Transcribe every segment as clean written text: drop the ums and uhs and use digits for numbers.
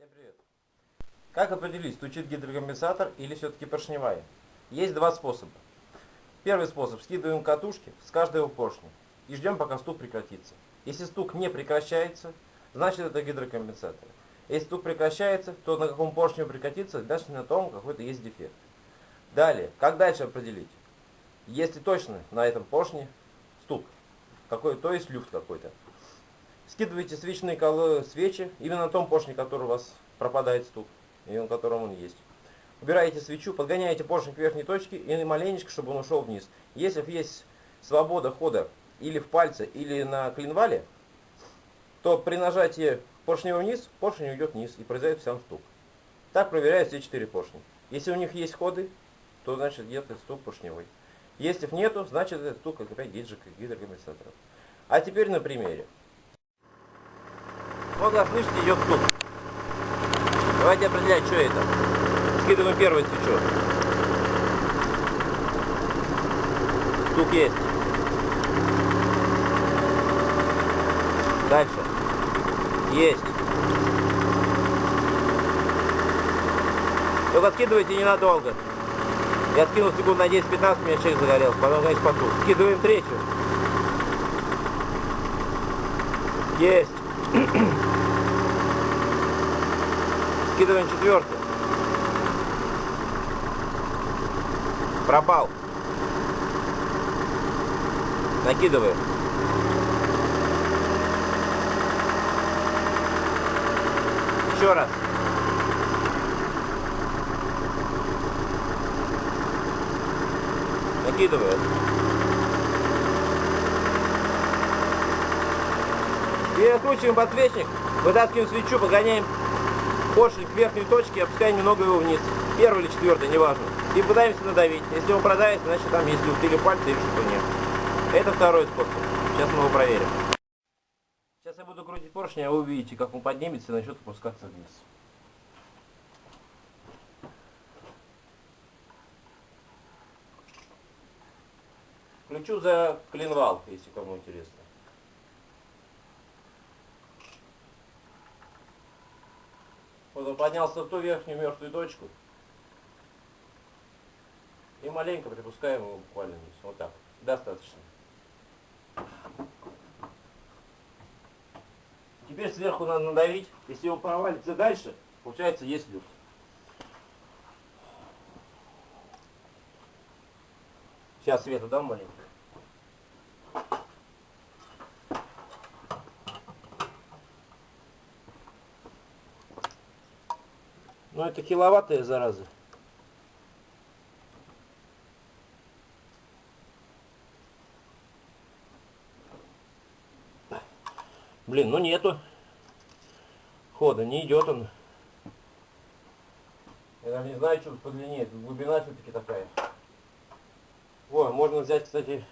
Всем привет! Как определить, стучит гидрокомпенсатор или все-таки поршневая? Есть два способа. Первый способ. Скидываем катушки с каждого поршня и ждем, пока стук прекратится. Если стук не прекращается, значит это гидрокомпенсатор. Если стук прекращается, то на каком поршне прекратится, значит на том какой-то есть дефект. Далее, как дальше определить? Если точно на этом поршне стук, то есть люфт какой-то. Скидывайте свечные свечи именно на том поршне, который у вас пропадает стук, и на котором он есть. Убираете свечу, подгоняете поршень к верхней точке и маленечко, чтобы он ушел вниз. Если есть свобода хода или в пальце, или на коленвале, то при нажатии поршня вниз, поршень уйдет вниз и произойдет сам стук. Так проверяют все 4 поршня. Если у них есть ходы, то значит где-то стук поршневой. Если их нету, значит это стук опять гидрокомпенсатора. А теперь на примере. Вот как слышите, идет стук. Давайте определять, что это. Скидываем первую свечу. Стук есть. Дальше. Есть. Только скидывайте ненадолго. Я скинул секунд на 10-15, у меня челюсть загорелся, потом, конечно, потух. Скидываем третью. Есть. Скидываем четвертую. Пропал. Накидываем. Еще раз. Накидываем. Перекручиваем подсвечник, вытаскиваем свечу, погоняем поршень к верхней точке, опускаем немного его вниз. Первый или четвертый, неважно. И пытаемся надавить. Если он продавит, значит там есть люфт или пальцы, или что-то нет. Это второй способ. Сейчас мы его проверим. Сейчас я буду крутить поршень, а вы увидите, как он поднимется и начнет опускаться вниз. Включу за коленвал, если кому интересно. Вот он поднялся в ту верхнюю мертвую точку. И маленько припускаем его буквально вниз. Вот так. Достаточно. Теперь сверху надо надавить. Если он провалится дальше, получается есть люфт. Сейчас свету дам маленько. Ну это киловаттные заразы. Блин, ну нету хода, не идет он. Я даже не знаю, что по длине, глубина все-таки такая. О, можно взять, кстати,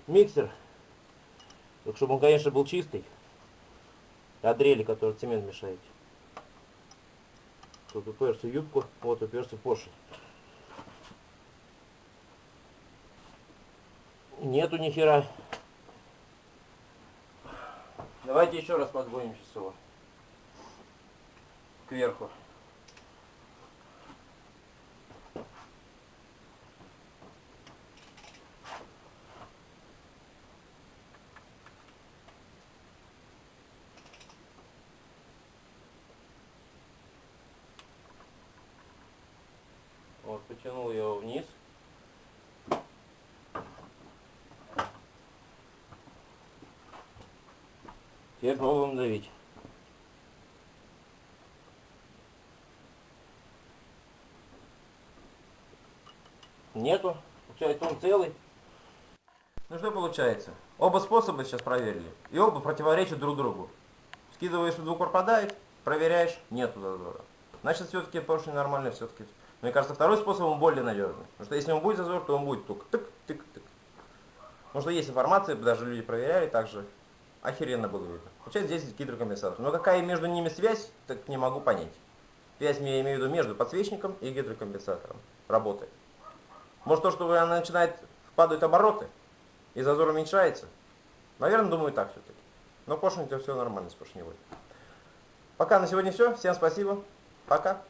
миксер. Только чтобы он, конечно, был чистый. От дрели, который цемент мешает. Тут уперся в юбку, вот уперся в поршень. Нету ни хера. Давайте еще раз подгоним сейчас его кверху. Вот, потянул его вниз. Теперь пробуем давить. Нету. Получается, он целый. Ну что получается? Оба способа сейчас проверили. И оба противоречат друг другу. Скидываешь, вдруг пропадает, проверяешь, нету зазора. Значит, все-таки поршень нормальный, все-таки. Мне кажется, второй способ он более надежный. Потому что если он будет зазор, то он будет только тык-тык-тык. Потому что есть информация, даже люди проверяли, также охеренно было видно. Получается, здесь гидрокомпенсатор. Но какая между ними связь, так не могу понять. Связь я имею в виду между подсвечником и гидрокомпенсатором работает. Может то, что она начинает падают обороты и зазор уменьшается? Наверное, думаю так все-таки. Но поршень-то все нормально с поршневой. Пока на сегодня все. Всем спасибо. Пока.